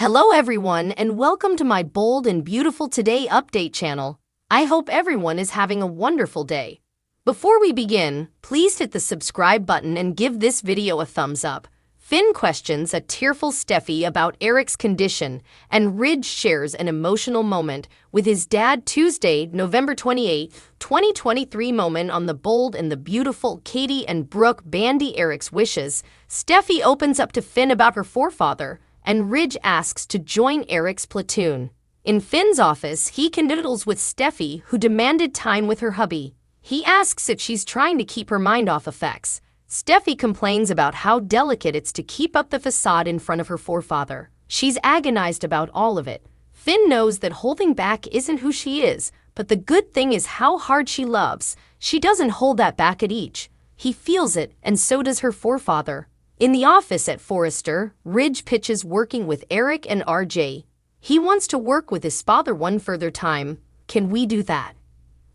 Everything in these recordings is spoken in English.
Hello everyone and welcome to my Bold and Beautiful Today update channel. I hope everyone is having a wonderful day. Before we begin, please hit the subscribe button and give this video a thumbs up. Finn questions a tearful Steffy about Eric's condition, and Ridge shares an emotional moment with his dad Tuesday, November 28, 2023 moment on the Bold and the Beautiful. Katie and Brooke bandy Eric's wishes. Steffy opens up to Finn about her forefather, and Ridge asks to join Eric's platoon. In Finn's office, he canoodles with Steffy, who demanded time with her hubby. He asks if she's trying to keep her mind off effects. Steffy complains about how delicate it's to keep up the facade in front of her forefather. She's agonized about all of it. Finn knows that holding back isn't who she is, but the good thing is how hard she loves. She doesn't hold that back at each. He feels it, and so does her forefather. In the office at Forrester, Ridge pitches working with Eric and RJ. He wants to work with his father one further time. Can we do that?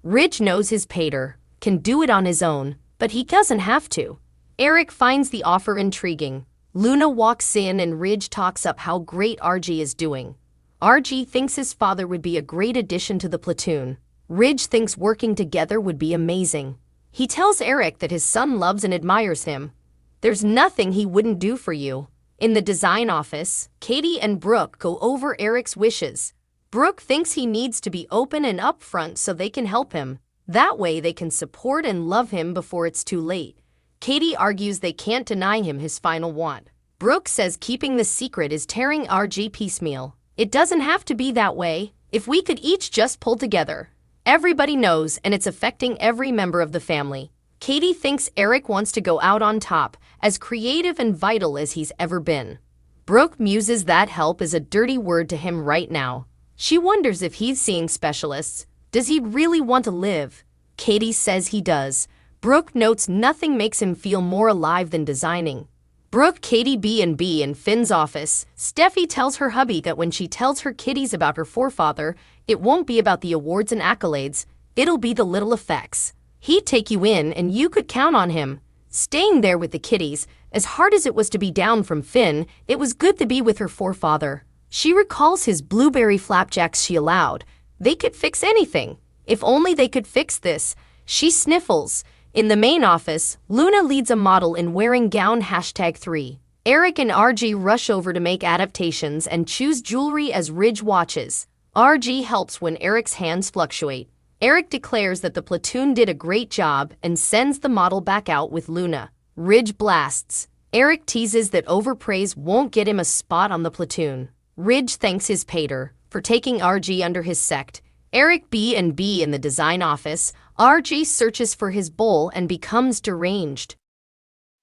Ridge knows his pater can do it on his own, but he doesn't have to. Eric finds the offer intriguing. Luna walks in and Ridge talks up how great RJ is doing. RJ thinks his father would be a great addition to the platoon. Ridge thinks working together would be amazing. He tells Eric that his son loves and admires him. There's nothing he wouldn't do for you. In the design office, Katie and Brooke go over Eric's wishes. Brooke thinks he needs to be open and upfront so they can help him. That way they can support and love him before it's too late. Katie argues they can't deny him his final want. Brooke says keeping the secret is tearing RJ piecemeal. It doesn't have to be that way. If we could each just pull together. Everybody knows, and it's affecting every member of the family. Katie thinks Eric wants to go out on top, as creative and vital as he's ever been. Brooke muses that help is a dirty word to him right now. She wonders if he's seeing specialists. Does he really want to live? Katie says he does. Brooke notes nothing makes him feel more alive than designing. Brooke, Katie, B&B in Finn's office. Steffy tells her hubby that when she tells her kiddies about her forefather, it won't be about the awards and accolades, it'll be the little effects. He'd take you in and you could count on him. Staying there with the kiddies, as hard as it was to be down from Finn, it was good to be with her forefather. She recalls his blueberry flapjacks she allowed. They could fix anything. If only they could fix this. She sniffles. In the main office, Luna leads a model in wearing gown #3. Eric and RJ rush over to make adaptations and choose jewelry as Ridge watches. RJ helps when Eric's hands fluctuate. Eric declares that the platoon did a great job and sends the model back out with Luna. Ridge blasts. Eric teases that overpraise won't get him a spot on the platoon. Ridge thanks his pater for taking RJ under his sect. Eric B&B in the design office. RJ searches for his bowl and becomes deranged.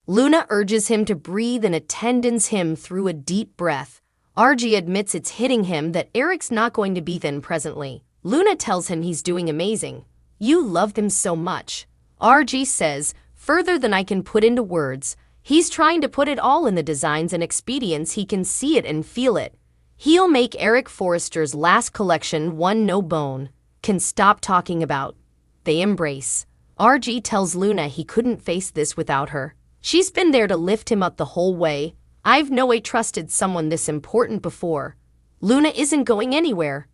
Luna urges him to breathe and attends him through a deep breath. RJ admits it's hitting him that Eric's not going to be thin presently. Luna tells him he's doing amazing. You loved him so much. RJ says, further than I can put into words. He's trying to put it all in the designs and expedients. He can see it and feel it. He'll make Eric Forrester's last collection one no bone can stop talking about. They embrace. RJ tells Luna he couldn't face this without her. She's been there to lift him up the whole way. I've no way trusted someone this important before. Luna isn't going anywhere.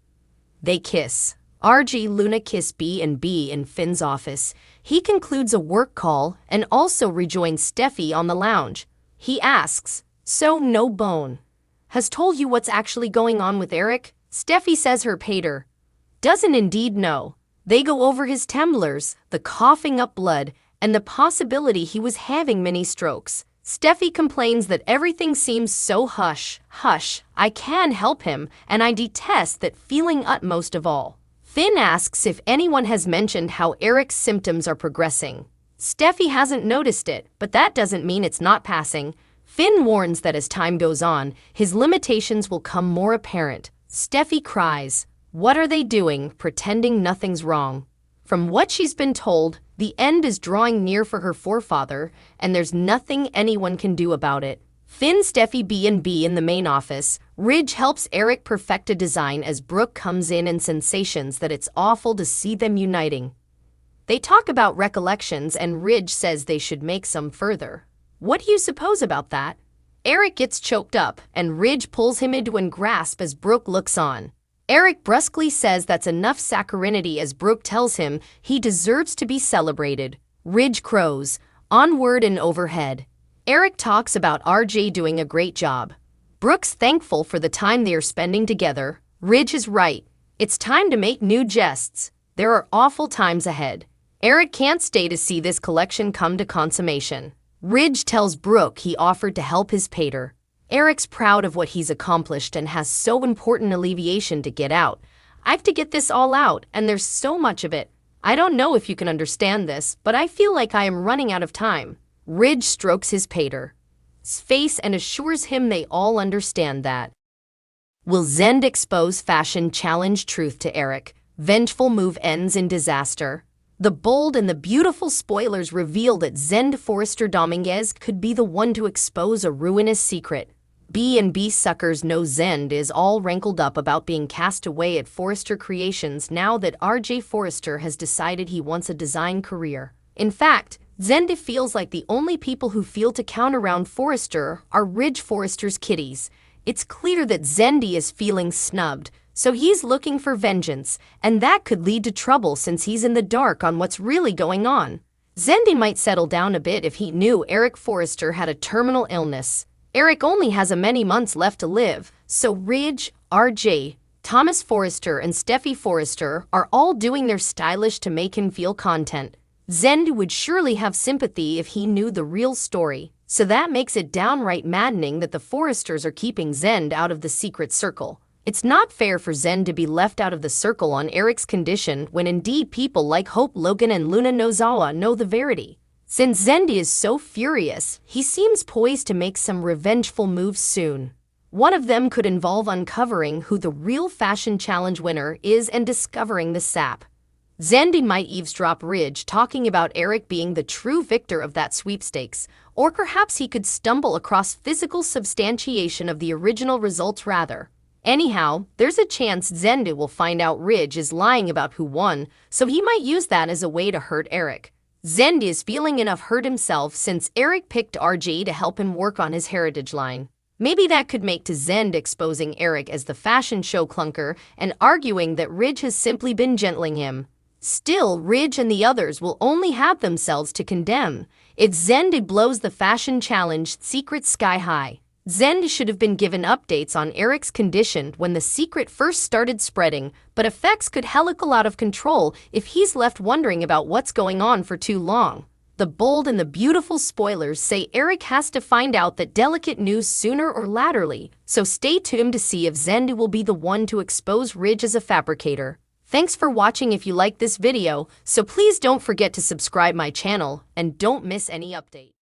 They kiss. RJ Luna kiss B&B in Finn's office. He concludes a work call and also rejoins Steffy on the lounge. He asks, so no bone has told you what's actually going on with Eric? Steffy says her pater doesn't indeed know. They go over his temblors, the coughing up blood, and the possibility he was having mini strokes. Steffy complains that everything seems so hush. I can help him, and I detest that feeling utmost of all. Finn asks if anyone has mentioned how Eric's symptoms are progressing. Steffy hasn't noticed it, but that doesn't mean it's not passing. Finn warns that as time goes on, his limitations will come more apparent. Steffy cries. What are they doing, pretending nothing's wrong? From what she's been told, the end is drawing near for her forefather, and there's nothing anyone can do about it. Finn Steffy B&B in the main office. Ridge helps Eric perfect a design as Brooke comes in and sensations that it's awful to see them uniting. They talk about recollections and Ridge says they should make some further. What do you suppose about that? Eric gets choked up, and Ridge pulls him into a grasp as Brooke looks on. Eric brusquely says that's enough saccharine as Brooke tells him he deserves to be celebrated. Ridge crows, onward and overhead. Eric talks about RJ doing a great job. Brooke's thankful for the time they are spending together. Ridge is right. It's time to make new jests. There are awful times ahead. Eric can't stay to see this collection come to consummation. Ridge tells Brooke he offered to help his pater. Eric's proud of what he's accomplished and has so important alleviation to get out. I've to get this all out, and there's so much of it. I don't know if you can understand this, but I feel like I am running out of time. Ridge strokes his pater's face and assures him they all understand that. Will Zend expose fashion challenge truth to Eric? Vengeful move ends in disaster. The bold and the beautiful spoilers reveal that Zend Forrester Dominguez could be the one to expose a ruinous secret. B&B suckers know Zend is all rankled up about being cast away at Forrester Creations now that RJ Forrester has decided he wants a design career. In fact, Zend feels like the only people who feel to count around Forrester are Ridge Forrester's kiddies. It's clear that Zendy is feeling snubbed, so he's looking for vengeance, and that could lead to trouble since he's in the dark on what's really going on. Zendy might settle down a bit if he knew Eric Forrester had a terminal illness. Eric only has a many months left to live, so Ridge, RJ, Thomas Forrester, and Steffy Forrester are all doing their stylish to make him feel content. Zend would surely have sympathy if he knew the real story, so that makes it downright maddening that the Forresters are keeping Zend out of the secret circle. It's not fair for Zend to be left out of the circle on Eric's condition when indeed people like Hope Logan and Luna Nozawa know the verity. Since Zend is so furious, he seems poised to make some revengeful moves soon. One of them could involve uncovering who the real fashion challenge winner is and discovering the sap. Zendy might eavesdrop Ridge talking about Eric being the true victor of that sweepstakes, or perhaps he could stumble across physical substantiation of the original results rather. Anyhow, there's a chance Zendy will find out Ridge is lying about who won, so he might use that as a way to hurt Eric. Zend is feeling enough hurt himself since Eric picked RJ to help him work on his heritage line. Maybe that could make to Zend exposing Eric as the fashion show clunker and arguing that Ridge has simply been gentling him. Still, Ridge and the others will only have themselves to condemn. If Zend blows the fashion challenge secret sky high, Zend should have been given updates on Eric's condition when the secret first started spreading, but effects could helical out of control if he's left wondering about what's going on for too long. The bold and the beautiful spoilers say Eric has to find out that delicate news sooner or laterly, so stay tuned to see if Zend will be the one to expose Ridge as a fabricator. Thanks for watching. If you like this video, so please don't forget to subscribe my channel and don't miss any update.